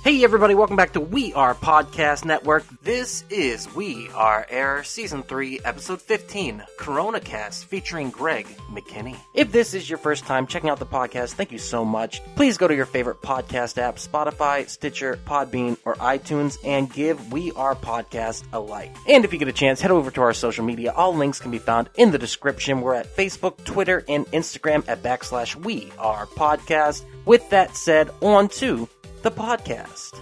Hey everybody, welcome back to We Are Podcast Network. This is We Are Air Season 3, Episode 15, Coronacast, featuring Greg McKinney. If this is your first time checking out the podcast, thank you so much. Please go to your favorite podcast app, Spotify, Stitcher, Podbean, or iTunes, and give We Are Podcast a like. And if you get a chance, head over to our social media. All links can be found in the description. We're at Facebook, Twitter, and Instagram at / We Are Podcast. With that said, on to the podcast.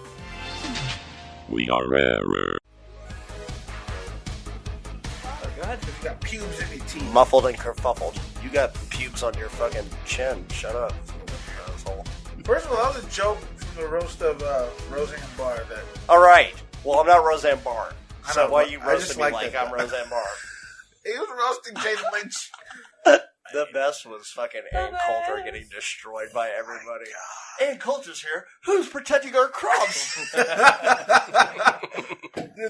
We are error. God, you got pubes in your teeth. Muffled and kerfuffled. You got pubes on your fucking chin. Shut up, asshole. First of all, that was a joke from the roast of Roseanne Barr. That Alright. Well, I'm not Roseanne Barr. I So know, why but you I roasting just me like like that. I'm Roseanne Barr? he was roasting Jason Lynch. The best was fucking Ann Coulter getting destroyed by everybody. Ann Coulter's here. Who's protecting our crops? Dude,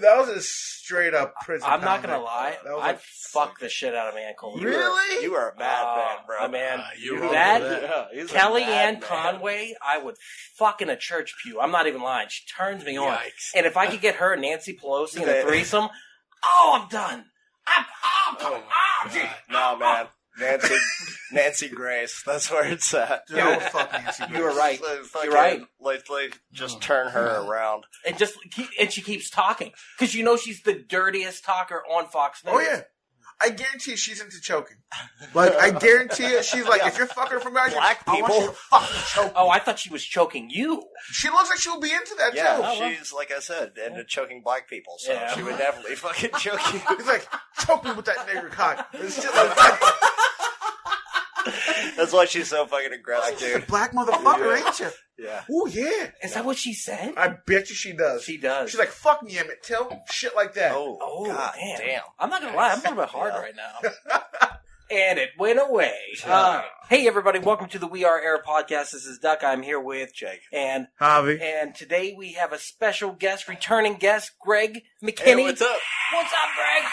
that was a straight up prison. I'm not gonna comment. lie, That was I'd a- fuck the shit out of Ann Coulter. Really? You are a bad man, bro. Man, you were that over Yeah, he's a Kellyanne bad man. Conway, I would fuck in a church pew. I'm not even lying. She turns me on. Yikes. And if I could get her and Nancy Pelosi in a Yeah. threesome, I'm done. No, man. Nancy Grace. That's where it's at. Dude, I would fuck Nancy You were right. So fucking, You're right. Like, just turn her around. And she keeps talking because you know she's the dirtiest talker on Fox News. Oh, yeah. I guarantee she's into choking. Like, I guarantee it. She's like, if you're fucking from out here, Black I want people. you to fucking choke Oh, me. I thought she was choking you. She looks like she'll be into that, Yeah, too. well. she's, like I said, into choking black people, so Yeah. she would definitely fucking choke you. He's like, choke me with that nigger cock. It's shit like that. That's why she's so fucking aggressive, She's a dude. black motherfucker, Yeah. ain't you? Yeah. Oh, yeah. Is that what she said? I bet you she does. She does. She's like, fuck me, Emmett Till. Shit like that. Oh, God damn. I'm not gonna lie, I'm a little bit hard Yeah. right now. And it went away. Yeah. Hey everybody, welcome to the We Are Air podcast. This is Duck. I'm here with Jake. and today we have a special guest, returning guest, Greg McKinney. Hey, what's up? What's up, Greg?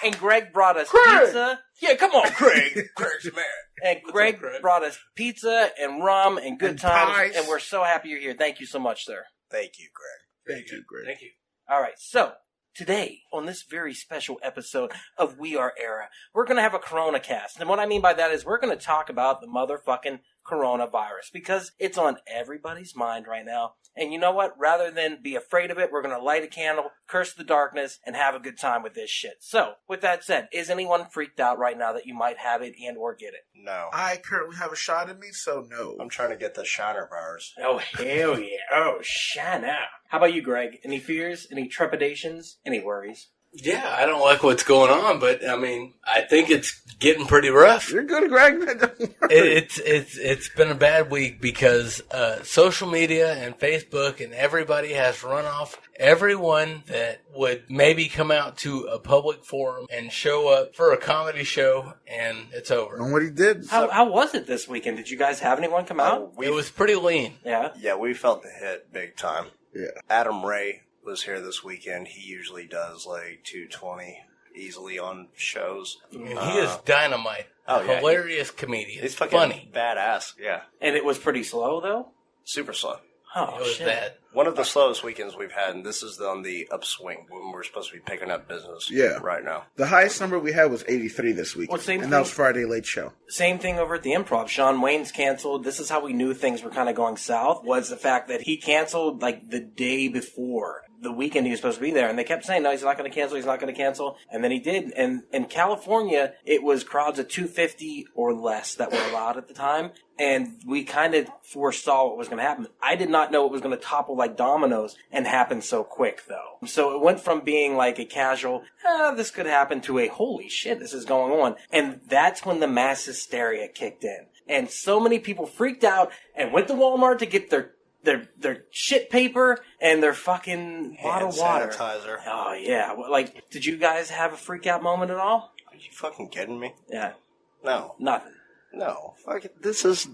And Greg brought us pizza. Yeah, come on, Greg. Craig's man. And Greg up, Greg? brought us pizza and rum and good And times. pies. And we're so happy you're here. Thank you so much, sir. Thank you, Greg. Thank you, Greg. Thank you. All right, so today, on this very special episode of We Are Era, we're going to have a Coronacast. And what I mean by that is we're going to talk about the motherfucking coronavirus because it's on everybody's mind right now. And you know what? Rather than be afraid of it, we're going to light a candle, curse the darkness, and have a good time with this shit. So, with that said, is anyone freaked out right now that you might have it and or get it? No. I currently have a shot in me, so no. I'm trying to get the Shiner virus. Oh, hell yeah. Oh, shine out. How about you, Greg? Any fears? Any trepidations? Any worries? Yeah, I don't like what's going on, but I mean, I think it's getting pretty rough. You're good, Greg. Don't worry. It's been a bad week because social media and Facebook and everybody has run off everyone that would maybe come out to a public forum and show up for a comedy show, and it's over. And what he did. How was it this weekend? Did you guys have anyone come out? It was pretty lean. Yeah. Yeah, we felt the hit big time. Yeah. Adam Ray was here this weekend. He usually does like 220 easily on shows. I mean, he is dynamite. Oh, yeah. Hilarious comedian. He's fucking funny. badass. Yeah. And it was pretty slow, though? Super slow. Oh, It was shit. bad. One of the slowest weekends we've had, and this is on the upswing when we're supposed to be picking up business Yeah. right now. The highest number we had was 83 this week. Well, same and that was thing. Friday Late Show. Same thing over at the Improv. Sean Wayne's canceled. This is how we knew things were kind of going south, was the fact that he canceled like the day before the weekend he was supposed to be there. And they kept saying, no, he's not going to cancel, he's not going to cancel. And then he did. And in California, it was crowds of 250 or less that were allowed at the time. And we kind of foresaw what was going to happen. I did not know it was going to topple like dominoes and happen so quick, though. So it went from being like a casual, this could happen, to a holy shit, this is going on. And that's when the mass hysteria kicked in. And so many people freaked out and went to Walmart to get their shit paper and their fucking bottled water. Sanitizer. Oh, yeah. Well, like, did you guys have a freak out moment at all? Are you fucking kidding me? Yeah. No. Nothing. No. Fuck it. This is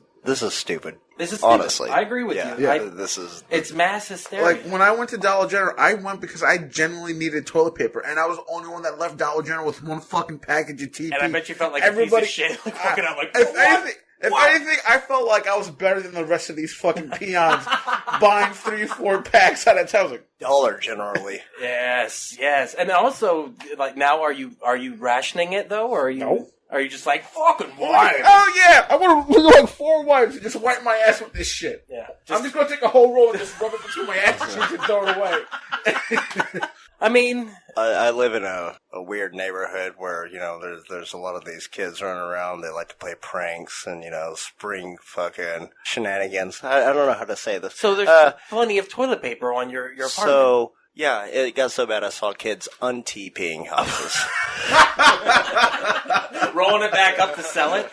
stupid. This is stupid. Honestly. I agree with Yeah. you. Yeah. This is... It's mass hysteria. Like, when I went to Dollar General, I went because I genuinely needed toilet paper, and I was the only one that left Dollar General with one fucking package of TP. and I bet you felt like Everybody- a piece of shit. Like, walking out like, If what? anything, If anything, I felt like I was better than the rest of these fucking peons buying 3-4 packs at a time. I was like, Dollar generally. Yes. And also, like, now are you rationing it, though? Or are you... No. Are you just like, fucking wine? Oh yeah, I want to like 4 wipes and just wipe my ass with this shit. Yeah. I'm just gonna take a whole roll and just rub it between my ass cheeks and throw it away. I mean... I live in a weird neighborhood where, you know, there's a lot of these kids running around. They like to play pranks and, you know, spring fucking shenanigans. I don't know how to say this. So there's plenty of toilet paper on your apartment. So, yeah, it got so bad I saw kids un-TPing houses. Rolling it back up to sell it.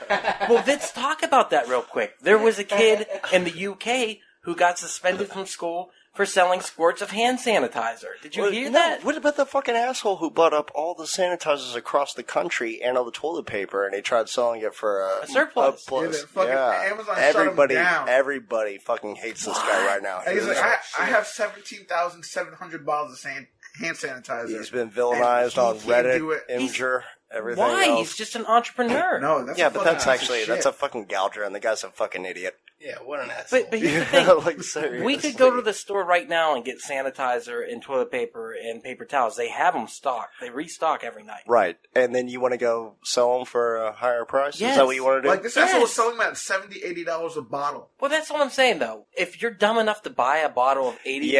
Well, let's talk about that real quick. There was a kid in the UK who got suspended from school for selling squirts of hand sanitizer. Did you hear that? What about the fucking asshole who bought up all the sanitizers across the country and all the toilet paper, and he tried selling it for a surplus? Amazon shut him down. Everybody fucking hates this guy right now. And he's like, I have 17,700 bottles of hand sanitizer. He's been villainized on Reddit, Imgur, everything Why? else. He's just an entrepreneur. No, that's but that's a fucking gouger, and the guy's a fucking idiot. Yeah, what an asshole. But here's the thing. Like, seriously. We could go to the store right now and get sanitizer and toilet paper and paper towels. They have them stocked. They restock every night. Right. And then you want to go sell them for a higher price? Yes. Is that what you want to do? Like, this asshole was selling them at $70, $80 a bottle. Well, that's what I'm saying, though. If you're dumb enough to buy a bottle of $80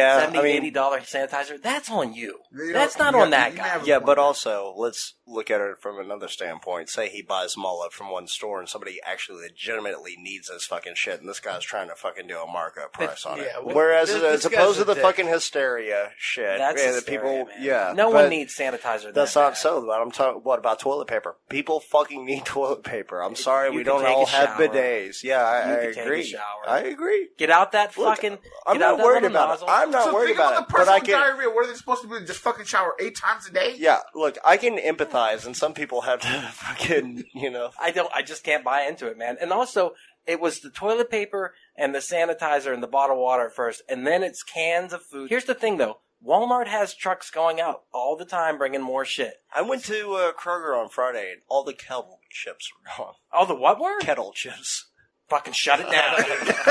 sanitizer, that's on you. That's not on that guy. Yeah, but also, let's look at it from another standpoint. Say he buys them all up from one store and somebody actually legitimately needs this fucking shit, and this guy's trying to fucking do a markup price on it. well, Whereas, this as opposed to the guy's a fucking hysteria shit, That's the hysteria, people, man. yeah. No but one needs sanitizer. That's that not bad. so. But I'm talking. What about toilet paper? People fucking need toilet paper. I'm sorry, You we can don't take all a have shower. bidets. Yeah, I You can take a agree. shower. I agree. Get out that Look, fucking... I'm get out not that worried little about nozzle. it. I'm not So worried think about about it. the But person I with can. diarrhea. What are they supposed to do? Just fucking shower 8 times a day? Yeah, look, I can empathize, and some people have to fucking, you know. I just can't buy into it, man. And also, it was the toilet paper and the sanitizer and the bottled water at first, and then it's cans of food. Here's the thing, though. Walmart has trucks going out all the time bringing more shit. I went to Kroger on Friday, and all the kettle chips were gone. Oh, the what word? Kettle chips. Fucking shut it down. Shut it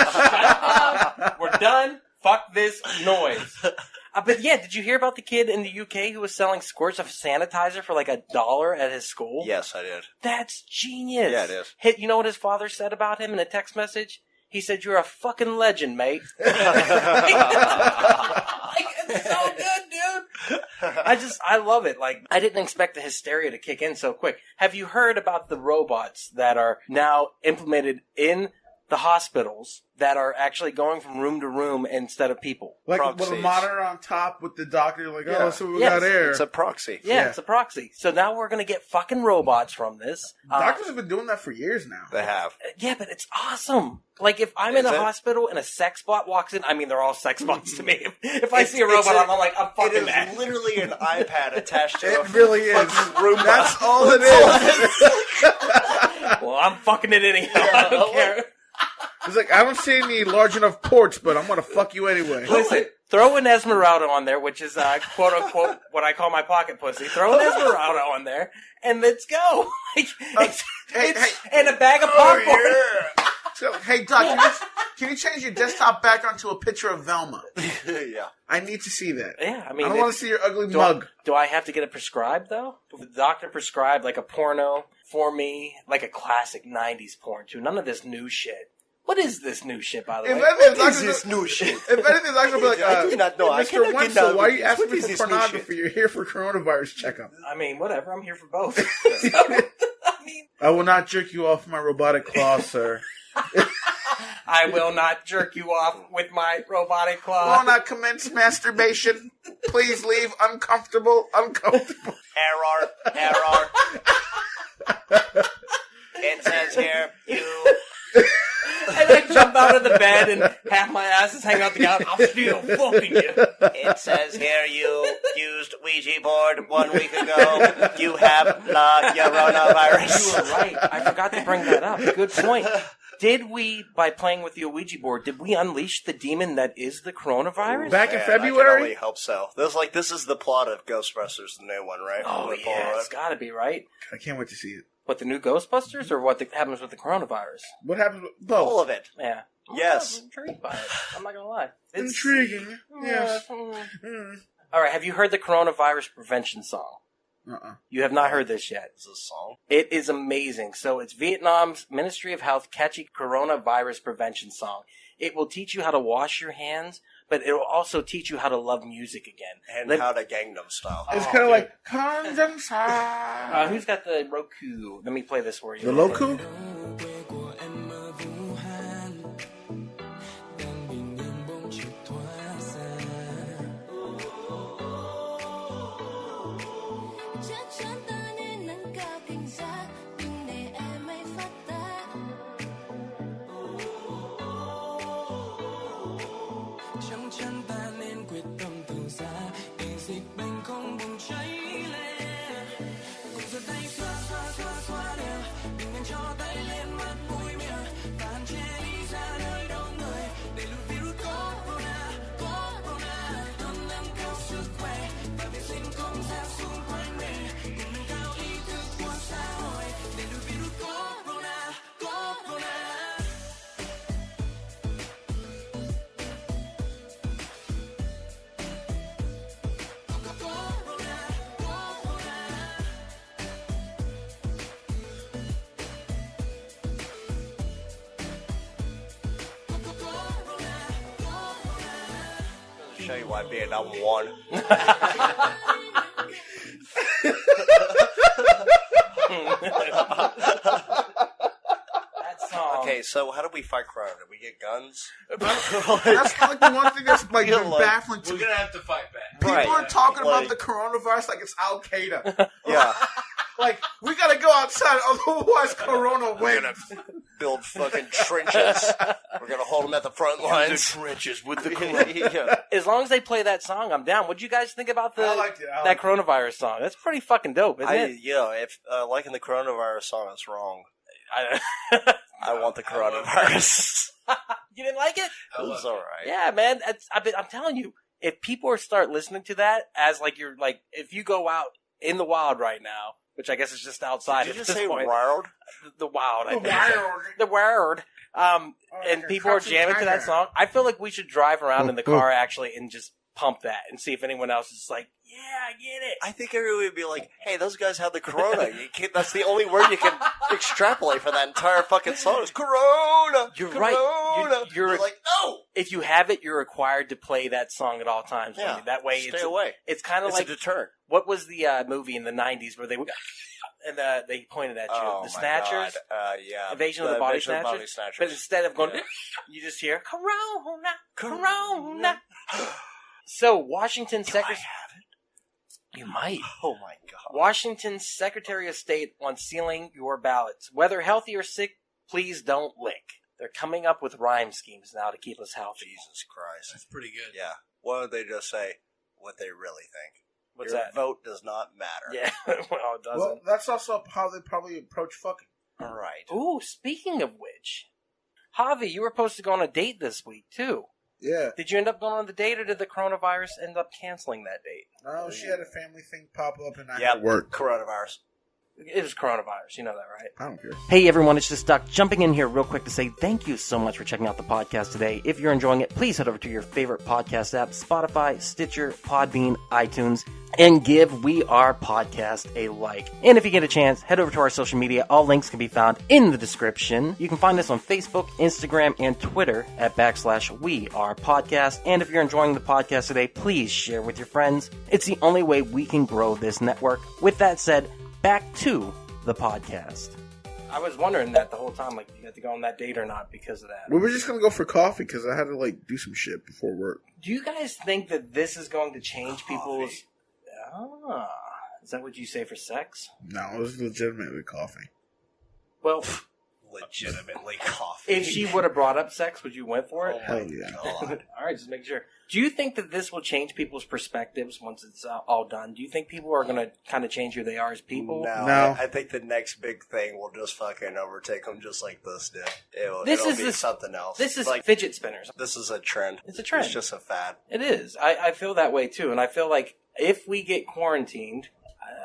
down. We're done. Fuck this noise. But yeah, did you hear about the kid in the UK who was selling squirts of sanitizer for like $1 at his school? Yes, I did. That's genius. Yeah, it is. You know what his father said about him in a text message? He said, "You're a fucking legend, mate." Like, it's so good, dude. I love it. Like, I didn't expect the hysteria to kick in so quick. Have you heard about the robots that are now implemented in the hospitals that are actually going from room to room instead of people? Like Proxies. with a monitor on top with the doctor, like, Yeah. oh, so we Yes. got air. It's a proxy. Yeah, it's a proxy. So now we're going to get fucking robots from this. Doctors have been doing that for years now. They have. Yeah, but it's awesome. Like, if I'm in Is a it? hospital and a sex bot walks in, I mean, they're all sex bots to me. If I see a It's robot, I'm like, I'm It fucking is that. literally an iPad attached to a It really is. fucking room. That's all it is. Well, I'm fucking it anyhow. I don't care. It's like, I don't see any large enough ports, but I'm going to fuck you anyway. Listen, throw an Esmeralda on there, which is, quote unquote, what I call my pocket pussy. Throw an Esmeralda on there, and let's go. Like, and a bag of popcorn. So, hey, Doc, can you change your desktop background to a picture of Velma? Yeah. I need to see that. Yeah, I mean, I don't want to see your ugly do mug. do I have to get it prescribed, though? Will the doctor prescribe, like, a porno for me? Like a classic 90s porn, too. None of this new shit. What is this new shit, by the way? If anything, the What is doctor- this new shit? If anything, the doctor will be like, I do not know. I Mr. cannot get Wenzel, down why are with you this. asking What me is for this new pornography? You're here for coronavirus checkup. I mean, whatever. I'm here for both. I mean, I will not jerk you off my robotic claw, sir. I will not jerk you off with my robotic Will claw. not commence masturbation. Please leave. Uncomfortable. Error. It says here, And I jump out of the bed and half my ass is hanging out the couch. I'm still fucking you. It says here you used Ouija board 1 week ago. You have la coronavirus. You were right. I forgot to bring that up. Good point. Did we, by playing with the Ouija board, did we unleash the demon that is the coronavirus? Back in Man, I can February? only hope so. This is the plot of Ghostbusters, the new one, right? Oh, With Paul yeah. Rudd. It's got to be, right? I can't wait to see it. What, the new Ghostbusters, or what happens with the coronavirus? What happens with both? All of it. Yeah. Yes. I'm intrigued by it. I'm not gonna lie. It's Intriguing. Yes. All right. Have you heard the coronavirus prevention song? You have not heard this yet. It's a song. It is amazing. So it's Vietnam's Ministry of Health catchy coronavirus prevention song. It will teach you how to wash your hands, but it will also teach you how to love music again. And how to Gangnam Style. It's kind of like Gangnam Style. Who's got the Roku? Let me play this for you. The Loku? Show you why Vietnam won. That song. Okay, so how do we fight crime? Do we get guns? That's like the one thing that's like been baffling to We're me. gonna have to fight back. People Right. are talking Like- about the coronavirus like it's Al Qaeda. Yeah. Like, we gotta go outside, otherwise Corona We're wins. gonna build fucking trenches. We're gonna hold them at the front lines. trenches with the Yeah. As long as they play that song, I'm down. What'd you guys think about I liked it. that coronavirus song? That's pretty fucking dope, isn't it? If liking the coronavirus song is wrong, I I want the coronavirus. You didn't like it? It was alright. Yeah, man. I'm telling you, if people start listening to that as like you're like, if you go out in the wild right now, which I guess is just outside Did you at just this say point, wild? the wild, I The think. wild. The wild. And like people a are jamming to that tiger. song. I feel like we should drive around in the car actually and just pump that and see if anyone else is like, yeah, I get it. I think everyone would be like, hey, those guys have the corona. You can't, that's the only word you can extrapolate for that entire fucking song is corona. You're corona. right. You're like, no. If you have it, you're required to play that song at all times. Yeah. That way, Stay away. It's kind of It's like a deterrent. what was the movie in the '90s where they and they pointed at you, Oh, the my Snatchers, God. Yeah. Invasion of the Body Invasion of the Snatchers. Snatchers. But instead of going, Yeah. you just hear Corona, Corona. So Washington Secretary, you might. Oh my God. Washington's Secretary of State wants sealing your ballots. Whether healthy or sick, please don't lick. They're coming up with rhyme schemes now to keep us healthy. Jesus Christ. That's pretty good. Yeah. Why don't they just say what they really think? What's Your that? vote does not matter. Yeah, well, it doesn't. Well, that's also how they probably approach fucking. All right. Ooh, speaking of which, Javi, you were supposed to go on a date this week, too. Yeah. Did you end up going on the date, or did the coronavirus end up canceling that date? No, she had a family thing pop up and I Yeah, had to work. Coronavirus. It was coronavirus, you know that, right? I don't care. Hey everyone, it's just Doc jumping in here real quick to say thank you so much for checking out the podcast today. If you're enjoying it, please head over to your favorite podcast app, Spotify, Stitcher, Podbean, iTunes, and give We Are Podcast a like. And if you get a chance, head over to our social media. All links can be found in the description. You can find us on Facebook, Instagram, and Twitter at /We Are Podcast. And if you're enjoying the podcast today, please share with your friends. It's the only way we can grow this network. With that said, back to the podcast. I was wondering that the whole time, like, you had to go on that date or not because of that. We were just gonna go for coffee because I had to like do some shit before work. Do you guys think that this is going to change people's... Is that what you say for sex? No, it was legitimately coffee. Well, Legitimately coffee. if she would have brought up sex, would you went for it? Oh my Hell yeah. God. All right, just make sure. Do you think that this will change people's perspectives once it's all done? Do you think people are going to kind of change who they are as people? No. I think the next big thing will just fucking overtake them just like this did. It'll is be the- something else. This is like, fidget spinners. this is a trend. It's a trend. It's just a fad. It is. I feel that way too. And I feel like if we get quarantined,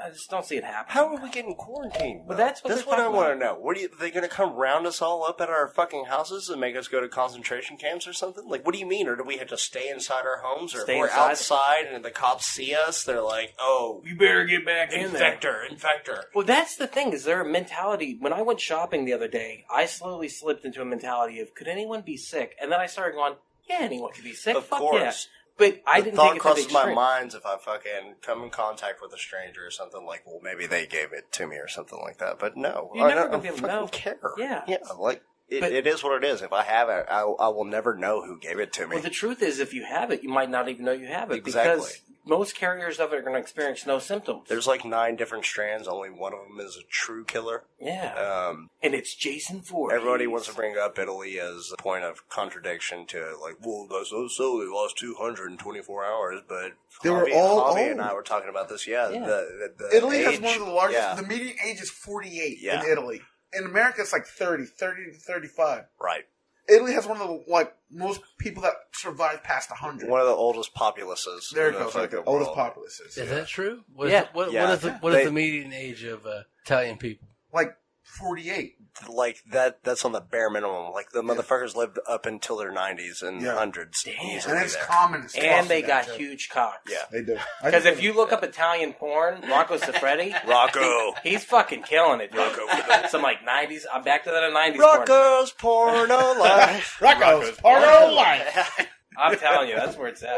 I just don't see it happening. How are we getting quarantined? Well, that's what I they're want talking to know. What are they going to come round us all up at our fucking houses and make us go to concentration camps or something? Like, what do you mean? Or do we have to stay inside our homes? Or Stay if we're inside? outside and the cops see us, they're like, "Oh, You better get back in there. infector." Well, that's the thing. Is there a mentality? When I went shopping the other day, I slowly slipped into a mentality of, could anyone be sick? And then I started going, yeah, anyone could be sick. Of Fuck course. yeah. But I didn't thought think it to the crosses my extreme. mind if I fucking come in contact with a stranger or something like, well, maybe they gave it to me or something like that. But no, You're never I gonna be able to fucking know. care. Yeah. Like But- it is what it is. If I have it, I will never know who gave it to me. Well, the truth is, if you have it, you might not even know you have it. Exactly. Because most carriers of it are going to experience no symptoms. There's like 9 different strands. Only one of them is a true killer. Yeah. And it's Jason Voorhees. Everybody wants to bring up Italy as a point of contradiction to like, well, that's so they lost 200 in 24 hours, but They were all Javi old. and I were talking about this. Yeah, Yeah. The Italy has age- one of the largest. Yeah, The median age is 48 Yeah. in Italy. In America, it's like 30 to 35. right. Italy has one of the most people that survive past 100. One of the oldest populaces. There in it the goes. Like fucking the oldest world. populaces. Is that true? What is Yeah. What Yeah. is what They- is the median age of Italian people? Like 48. Like that's on the bare minimum. Like the motherfuckers lived up until their 90s and Yeah. hundreds. Damn. easily And it's there. common. It's And they awesome, got that, too. huge cocks. Yeah. They do. Because if you look up Italian porn, Rocco Siffredi, Rocco. he's fucking killing it, dude. Rocco. Some like 90s. I'm back to that 90s porn. Rocco's porno life. Rocco's Porno Life. I'm telling you, that's where it's at.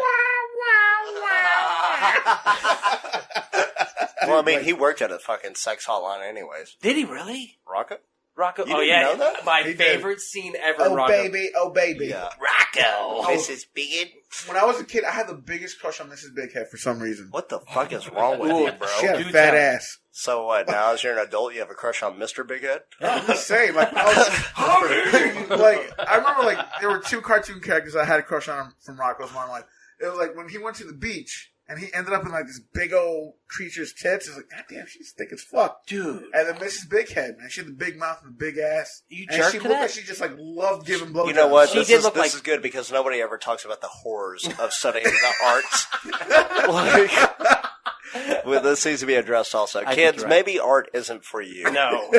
Well, I mean, he worked at a fucking sex hotline anyways. Did he really? Rocco? Rocco. You Oh didn't yeah, know that? my He did. favorite scene ever. Oh, Rocco. baby. Oh, baby. Yeah. Rocco. Mrs. Bighead? When I was a kid, I had the biggest crush on Mrs. Bighead for some reason. What the fuck is wrong with Ooh, you, bro? She had a Dude, fat tell- ass. So what, now as you're an adult, you have a crush on Mr. Bighead? I'm just saying, like, I remember, like, there were 2 cartoon characters I had a crush on from Rocco's Modern Life. It was like when he went to the beach and he ended up in like this big old creature's tits. It was like, God damn, she's thick as fuck. Dude. And then Mrs. Bighead, man, she had the big mouth and the big ass. You and jerked she to looked that? like she just like loved giving blowjobs. You know what? She This did is look this like- is good because nobody ever talks about the horrors of studying the arts. Like, well, this needs to be addressed also. I think Kids, you're right. maybe art isn't for you. No.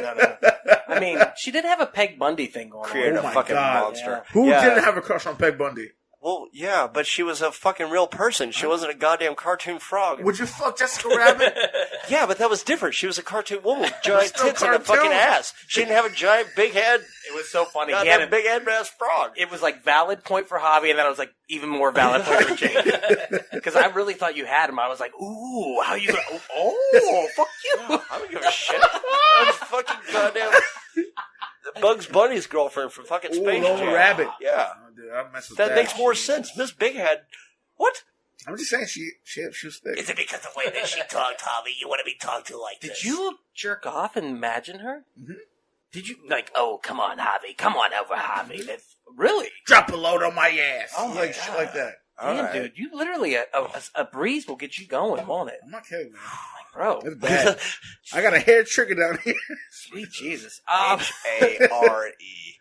I mean, she did have a Peg Bundy thing going Create on. Oh a my fucking God. monster. Who Yeah. didn't have a crush on Peg Bundy? Well, yeah, but she was a fucking real person. She wasn't a goddamn cartoon frog. Would you fuck Jessica Rabbit? Yeah, but that was different. She was a cartoon woman with giant still tits and a cartoon. fucking ass. She didn't have a giant big head. It was so funny. He had Goddamn a big head ass frog. It was like valid point for Javi, and then I was like even more valid point for Jake. Because I really thought you had him. I was like, ooh, how you? Oh, fuck you! I don't give a shit. That's fucking goddamn Bugs Bunny's girlfriend from fucking Ooh, Space Little Jam. Rabbit. Yeah, Oh, dude, I mess with that makes more sense. Miss Big Head. What? I'm just saying, she was thick. Is it because of the way that she talked, Tommy? You want to be talked to like Did this? you jerk off and imagine her? Mm-hmm. Did you like? Oh, come on, Javi. Come on over, Javi. That's really. Drop a load on my ass. Oh my like shit God. like that. All Damn, right. dude, you literally a breeze will get you going, won't it, I'm not kidding, man. bro? It's bad. I got a hair trigger down here. Sweet Jesus. H-A-R-E.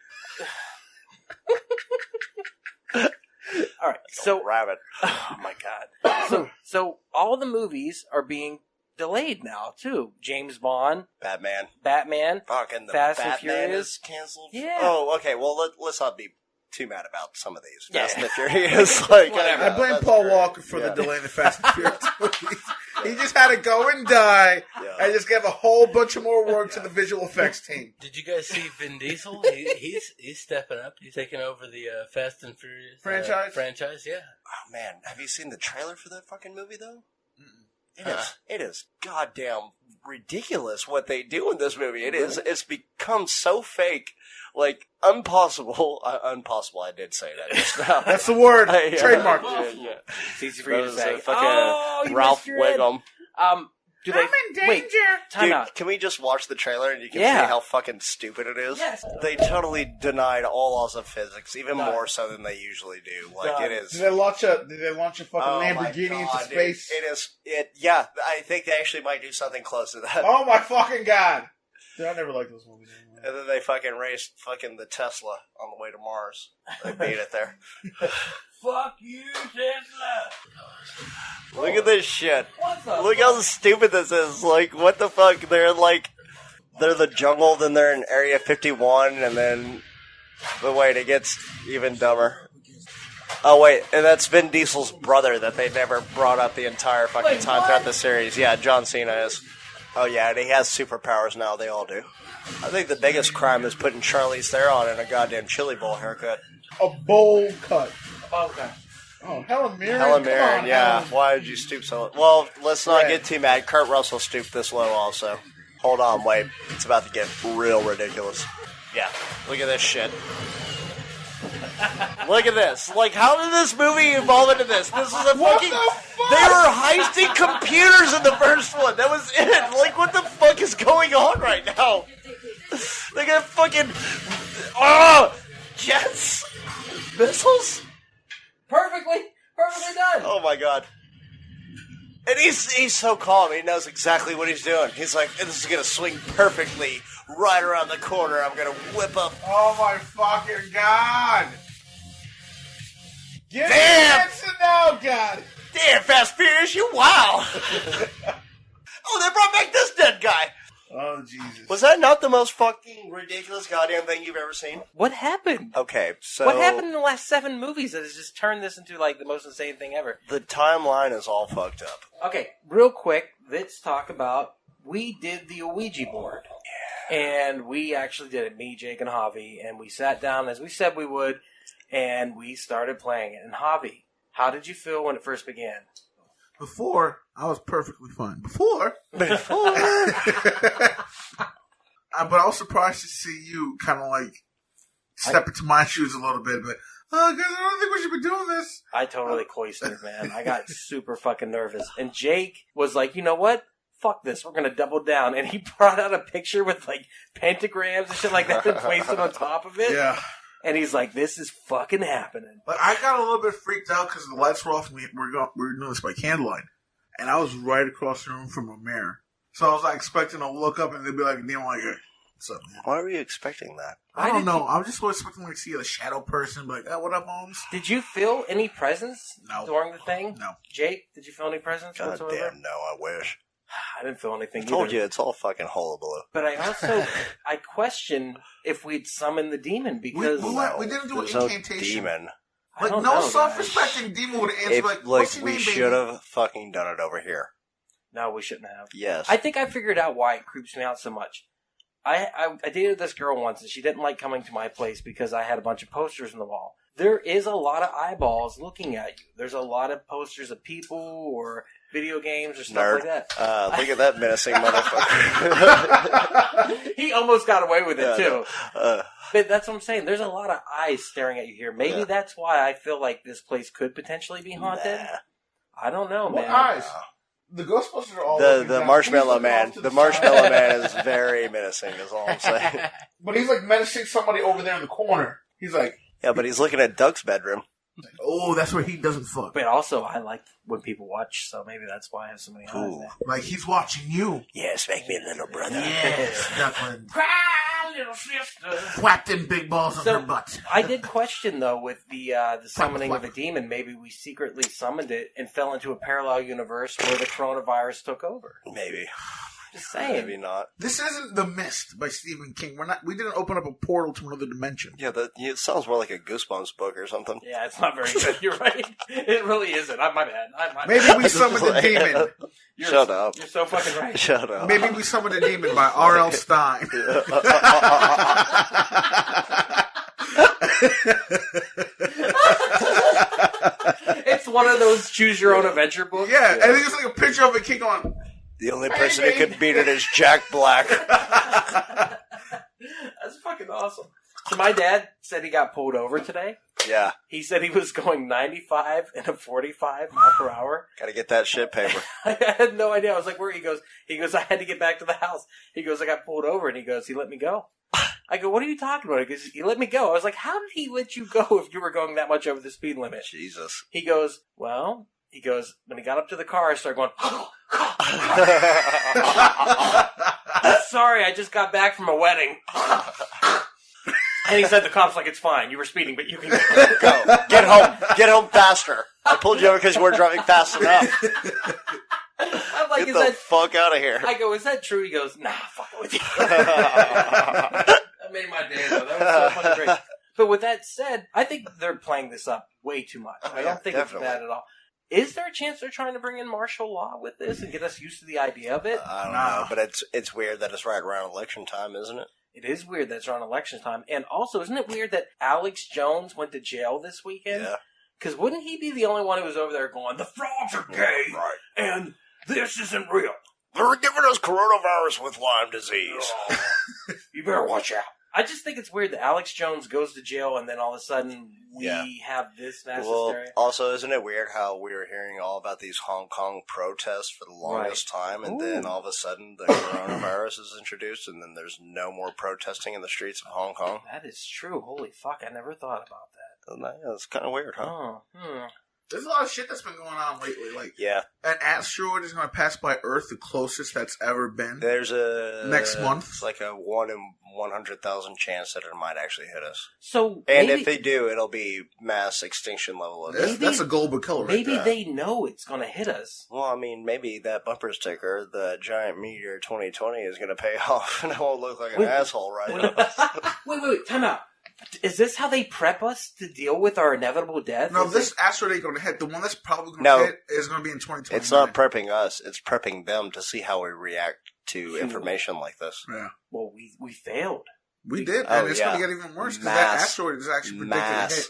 All right. So, Rabbit. oh my God. So all the movies are being delayed now too. James Bond, Batman. Batman. Fucking the Fast and Batman Furious. is canceled. Yeah. Oh, okay. Well, let's not be too mad about some of these. Yeah. Fast and the Furious. Like, Whatever. I blame that's Paul great. Walker for Yeah. the delay in the Fast and Furious movies. He just had to go and die Yeah. and just give a whole bunch of more work to the visual effects team. Did you guys see Vin Diesel? He's stepping up. He's taking over the Fast and Furious Franchise? Yeah. Oh, man. Have you seen the trailer for that fucking movie, though? It is goddamn ridiculous what they do in this movie. It's become so fake, like impossible. Impossible. I did say that just now. That's the word. Yeah. Trademark. Yeah. It's easy for you That to was say. fucking Oh, you Ralph missed your head. Wiggum. Do they? Wait, time Dude, out. can we just watch the trailer and you can Yeah. see how fucking stupid it is? Yes. They totally denied all laws of physics, even more so than they usually do. Like, it is. Did they launch a fucking Oh my Lamborghini God, into dude. space? Yeah, I think they actually might do something close to that. Oh my fucking God. Dude, I never liked those movies anymore. And then they fucking raced fucking the Tesla on the way to Mars. They beat it there. Fuck you, Tesla. Look at this shit. What's awesome. Look how stupid this is. Like, what the fuck? They're the jungle, then they're in Area 51, and then... But wait, it gets even dumber. Oh, wait, and that's Vin Diesel's brother that they never brought up the entire fucking time throughout the series. Yeah, John Cena is. Oh, yeah, and he has superpowers now. They all do. I think the biggest crime is putting Charlize Theron in a goddamn chili bowl haircut. A bowl cut. Okay. Oh, Helen Mirren. Helen Come Mirren, on, yeah. Helen. Why did you stoop so low? Well, let's not Right. get too mad. Kurt Russell stooped this low also. Hold on, wait. It's about to get real ridiculous. Yeah, look at this shit. Look at this. Like, how did this movie evolve into this? This is a What fucking... the fuck? They were heisting computers in the first one. That was it. Like, what the fuck is going on right now? They got fucking... Oh! Jets? Missiles? Perfectly done. Oh my god. And he's so calm. He knows exactly what he's doing. He's like, this is going to swing perfectly right around the corner. I'm going to whip up. Oh my fucking god! Get Damn! Jensen now, god! Damn, Fast Furious, you wow. Oh, they brought back this dead guy. Oh Jesus! Was that not the most fucking ridiculous goddamn thing you've ever seen? What happened? Okay, so... What happened in the last 7 movies that has just turned this into like the most insane thing ever? The timeline is all fucked up. Okay, real quick, let's talk about, we did the Ouija board. And we actually did it, me, Jake, and Javi, and we sat down as we said we would, and we started playing it. And Javi, how did you feel when it first began? Before, I was perfectly fine. Before. But I was surprised to see you kind of like step into my shoes a little bit. But, guys, I don't think we should be doing this. I totally cloistered, man. I got super fucking nervous. And Jake was like, you know what? Fuck this. We're going to double down. And he brought out a picture with like pentagrams and shit like that and placed it on top of it. Yeah. And he's like, this is fucking happening. But I got a little bit freaked out because the lights were off and we were doing this by candlelight. And I was right across the room from a mirror. So I was like expecting to look up and they'd be like, like, hey, what's up, man? Why were you expecting that? I don't know. I was just expecting to see a shadow person, like, hey, what up, Holmes? Did you feel any presence No. during the thing? No. Jake, did you feel any presence God whatsoever? damn, no, I wish. I didn't feel anything I told either. you, it's all fucking hullabaloo. But I also, I question if we'd summon the demon because... We didn't do an There's no incantation. demon. I Like, don't no know, self-respecting demon would answer, If, like, what's your we name, should baby? have fucking done it over here. No, we shouldn't have. Yes. I think I figured out why it creeps me out so much. I dated this girl once, and she didn't like coming to my place because I had a bunch of posters on the wall. There is a lot of eyeballs looking at you. There's a lot of posters of people or video games or stuff Nerd. like that. Look at that menacing motherfucker. He almost got away with it, too. Uh, But that's what I'm saying. There's a lot of eyes staring at you here. Maybe that's why I feel like this place could potentially be haunted. Nah. I don't know, What man. eyes? The Ghostbusters are all The looking down. marshmallow He's looking man. off to The side. marshmallow man is very menacing, is all I'm saying. But he's like menacing somebody over there in the corner. He's like, Yeah, but he's looking at Doug's bedroom. oh, that's where he doesn't fuck. But also, I like when people watch, so maybe that's why I have so many eyes Ooh. there. Like, he's watching you. Yes, make me a little brother. Yes, Duckland. Cry, little sister. Whack them big balls on So- her butt. I did question, though, with the summoning of a demon, maybe we secretly summoned it and fell into a parallel universe where the coronavirus took over. Maybe. Just saying. Maybe not. This isn't The Mist by Stephen King. We didn't open up a portal to another dimension. Yeah, it sounds more like a Goosebumps book or something. Yeah, it's not very good. You're right. It really isn't. My bad. Maybe we summoned a demon. Shut up. You're so fucking right. Shut up. Maybe we summoned a demon by R.L. Stein. It's one of those choose your own adventure books. Yeah, I think it's like a picture of a kid going, The only person who could beat it is Jack Black. That's fucking awesome. So my dad said he got pulled over today. Yeah, He said he was going 95 and a 45 mile per hour. gotta get that shit paper. I had no idea. I was like, where? He goes, I had to get back to the house. He goes, I got pulled over. And he goes, he let me go. I go, what are you talking about? He goes, he let me go. I was like, how did he let you go if you were going that much over the speed limit? Jesus. He goes, when he got up to the car, I started going, sorry, I just got back from a wedding. And he said, the cop's like, it's fine. You were speeding, but you can go. Go. Get home. Get home faster. I pulled you over because you weren't driving fast enough. I'm like, Get the fuck out of here. I go, is that true? He goes, nah, fucking with you. That made my day, though. That was so fucking great. But with that said, I think they're playing this up way too much. I don't think definitely. it's bad at all. Is there a chance they're trying to bring in martial law with this and get us used to the idea of it? I don't know, but it's weird that it's right around election time, isn't it? It is weird that it's around election time. And also, isn't it weird that Alex Jones went to jail this weekend? Yeah. Because wouldn't he be the only one who was over there going, the frogs are gay, Right. and this isn't real? They're giving us coronavirus with Lyme disease. Oh, you better watch out. I just think it's weird that Alex Jones goes to jail and then all of a sudden we have this mass hysteria. Also, isn't it weird how we were hearing all about these Hong Kong protests for the longest time, and then all of a sudden the coronavirus is introduced, and then there's no more protesting in the streets of Hong Kong? That is true. Holy fuck, I never thought about that. Yeah, it's kind of weird, huh? Oh, There's a lot of shit that's been going on lately. Like, Yeah. an asteroid is going to pass by Earth, the closest that's ever been. There's a... Next month? It's like a 1 in 100,000 chance that it might actually hit us. So And maybe, if they do, it'll be mass extinction level of That's, that's a global killer right maybe there. they know it's going to hit us. Well, I mean, maybe that bumper sticker, the giant meteor 2020, is going to pay off, and I won't look like an asshole right now. Wait, time out. Is this how they prep us to deal with our inevitable death? No, Is this it- asteroid ain't going to hit. The one that's probably going to hit is going to be in 2020. It's not prepping us, it's prepping them to see how we react to information like this. Yeah. Well, we failed. We did, Oh, and it's going to get even worse because that asteroid is actually predicted to hit.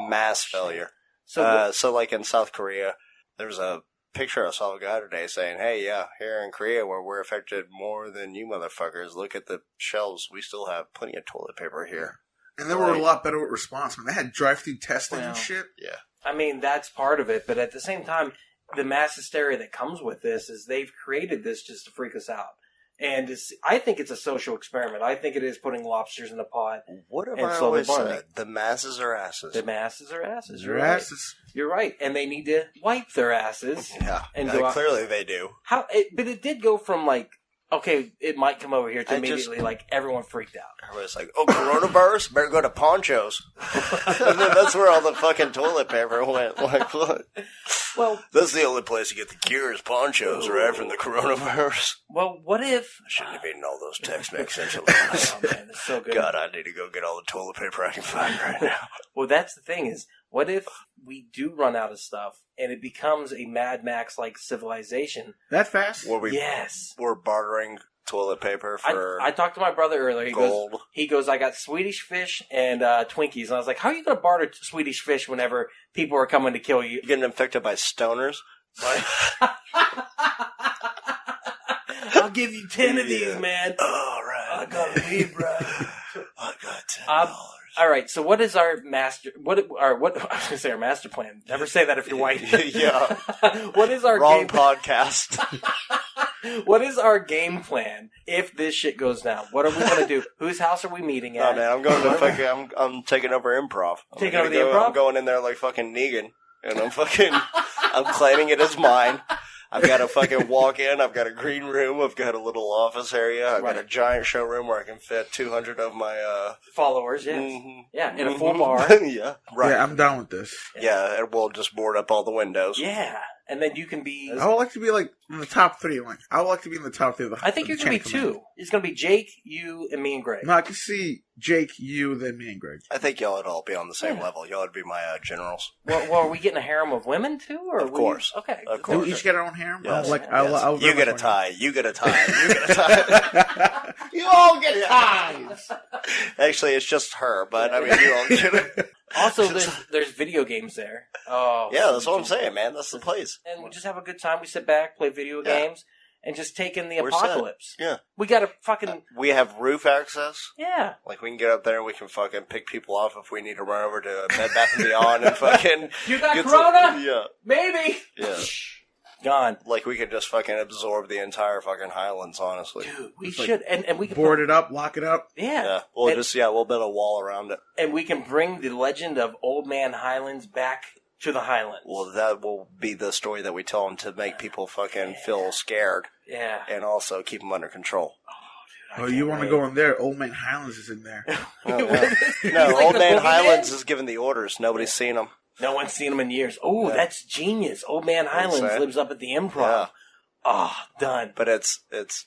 Mass failure. So, So like in South Korea, there was a picture I saw a guy today saying, hey, yeah, here in Korea where we're affected more than you motherfuckers, look at the shelves. We still have plenty of toilet paper here. And they were a lot better with response. When they had drive-through testing and shit. Yeah. I mean, that's part of it, but at the same time, the mass hysteria that comes with this is they've created this just to freak us out. And I think it's a social experiment. I think it is putting lobsters in a pot. What have And I slowly always burning. said? The masses are asses. The masses are asses. Your You're right. asses. You're right. And they need to wipe their asses. Yeah, And go out. clearly they do. But it did go from like, okay, it might come over here to I immediately like everyone freaked out. Everybody's like, oh, coronavirus? Better go to Ponchos. And then that's where all the fucking toilet paper went. Like, what? Well, That's the only place to get the cure is Ponchos, right, from the coronavirus. what if? I shouldn't have eaten all those Tex-Mex Oh enchiladas. man, it's so good. God, I need to go get all the toilet paper I can find right now. Well, that's the thing is, what if we do run out of stuff and it becomes a Mad Max like civilization? That fast? Yes. We're bartering toilet paper for I talked to my brother earlier. gold. He goes, I got Swedish fish and Twinkies. And I was like, how are you going to barter Swedish fish whenever people are coming to kill you? Getting infected by stoners. I'll give you 10 of these, man. All right. I got to leave, bro. I got $10. All right. So, what is our master? What I was going to say our master plan. Never say that if you're white. Yeah. What is our Wrong game? podcast. What is our game plan if this shit goes down? What are we going to do? Whose house are we meeting at? Oh man, I'm going to fucking. I'm taking over improv. Taking over the improv? I'm going in there like fucking Negan, and I'm claiming it as mine. I've got to fucking walk in. I've got a green room. I've got a little office area. I've got a giant showroom where I can fit 200 of my Followers, yes. mhm. Yeah, in a full bar. Yeah, right. Yeah, I'm down with this. Yeah, and we'll just board up all the windows. Yeah. And then you can be... I would like to be like in the top three. Like I would like to be in the top three. Of the, I think you're going to be two. It's going to be Jake, you, and me and Greg. No, I can see Jake, you, then me and Greg. I think y'all would all be on the same level. Y'all would be my generals. Well, are we getting a harem of women too? Or Of course. Okay. Of Do we course. each get our own harem? Yes. Like, Yes. I'll You get a my- tie. You get a tie. You get a tie. You all get ties. Actually, it's just her, but I mean, you all get it. Also, there's video games there. Oh. Yeah, that's what I'm saying, man. That's the place. And we just have a good time. We sit back, play video games, and just take in the We're set. apocalypse. Yeah. We got to fucking... We have roof access. Yeah. Like, we can get up there and we can fucking pick people off if we need to run over to Bed Bath & Beyond and fucking... You got get corona? yeah. Maybe. Yeah. Gone. Like, we could just fucking absorb the entire fucking Highlands, honestly. Dude, we Just, like, should. And we can... Board it up, lock it up. Yeah. Yeah. We'll we'll build a wall around it. And we can bring the legend of Old Man Highlands back to the Highlands. Well, that will be the story that we tell them to make people fucking feel scared Yeah. and also keep them under control. Oh, you want to go in there? Old Man Highlands is in there. No, He's like Old the Man boogeyman? Highlands is giving the orders. Nobody's seen him. No one's seen him in years. Oh, Yeah. that's genius. Old Man Highlands saying. lives up at the Improv. Yeah. Oh, done. But it's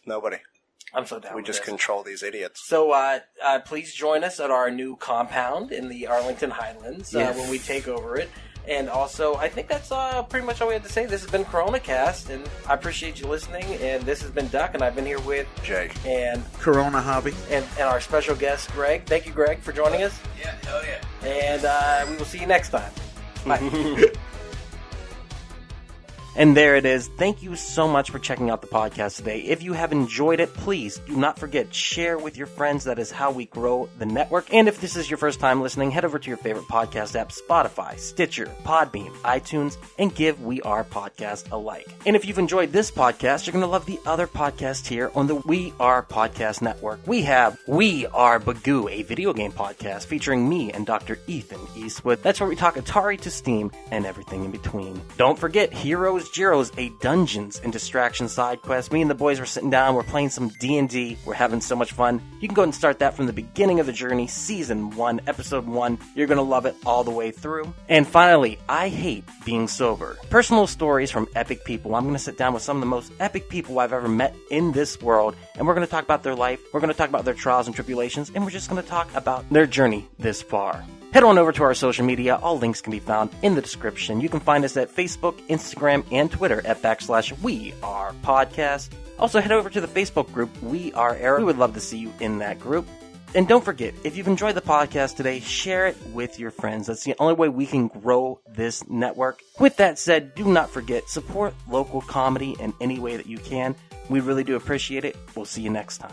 nobody. I'm so down We with just this. control these idiots. So please join us at our new compound in the Arlington Highlands when we take over it. And also, I think that's pretty much all we have to say. This has been Coronacast, and I appreciate you listening. And this has been Duck, and I've been here with Jake and Corona Hobby. and our special guest, Greg. Thank you, Greg, for joining us. Yeah, hell yeah. And we will see you next time. Bye. And there it is. Thank you so much for checking out the podcast today. If you have enjoyed it, please do not forget, share with your friends. That is how we grow the network. And if this is your first time listening, head over to your favorite podcast app, Spotify, Stitcher, Podbean, iTunes, and give We Are Podcast a like. And if you've enjoyed this podcast, you're going to love the other podcast here on the We Are Podcast Network. We have We Are Bagu, a video game podcast featuring me and Dr. Ethan Eastwood. That's where we talk Atari to Steam and everything in between. Don't forget, Gyros, a Dungeons and Distractions side quest. Me and the boys were sitting down, we're playing some D&D, we're having so much fun. You can go and start that from the beginning of the journey, Season 1, Episode 1. You're going to love it all the way through. And finally, I Hate Being Sober. Personal stories from epic people. I'm going to sit down with some of the most epic people I've ever met in this world, and we're going to talk about their life, we're going to talk about their trials and tribulations, and we're just going to talk about their journey this far. Head on over to our social media. All links can be found in the description. You can find us at Facebook, Instagram, and Twitter at /WeArePodcast. Also, head over to the Facebook group, We Are Era. We would love to see you in that group. And don't forget, if you've enjoyed the podcast today, share it with your friends. That's the only way we can grow this network. With that said, do not forget, support local comedy in any way that you can. We really do appreciate it. We'll see you next time.